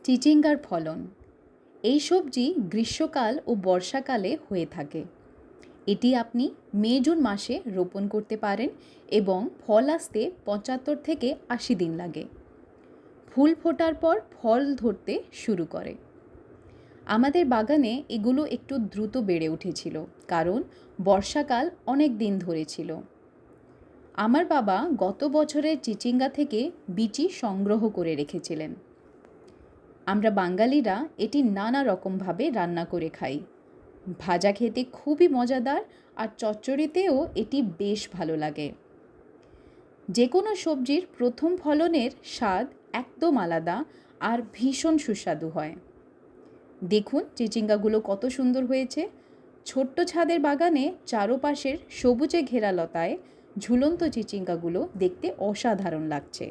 চিচিঙ্গার ফলন। এই সবজি গ্রীষ্মকাল ও বর্ষাকালে হয়ে থাকে। এটি আপনি মে জুন মাসে রোপণ করতে পারেন এবং ফল আসতে ৭৫ থেকে ৮০ দিন লাগে। ফুল ফোটার পর ফল ধরতে শুরু করে। আমাদের বাগানে এগুলো একটু দ্রুত বেড়ে উঠেছিল, কারণ বর্ষাকাল অনেক দিন ধরে ছিল। আমার বাবা গত বছরের চিচিঙ্গা থেকে বিচি সংগ্রহ করে রেখেছিলেন। আমরা বাঙালিরা এটি নানা রকমভাবে রান্না করে খাই। ভাজা খেতে খুবই মজাদার, আর চচ্চড়িতেও এটি বেশ ভালো লাগে। যে কোনো সবজির প্রথম ফলনের স্বাদ একদম আলাদা আর ভীষণ সুস্বাদু হয়। দেখুন চিচিঙ্গাগুলো কত সুন্দর হয়েছে। ছোট্ট ছাদের বাগানে চারপাশের সবুজে ঘেরা লতায় ঝুলন্ত চিচিঙ্গাগুলো দেখতে অসাধারণ লাগছে।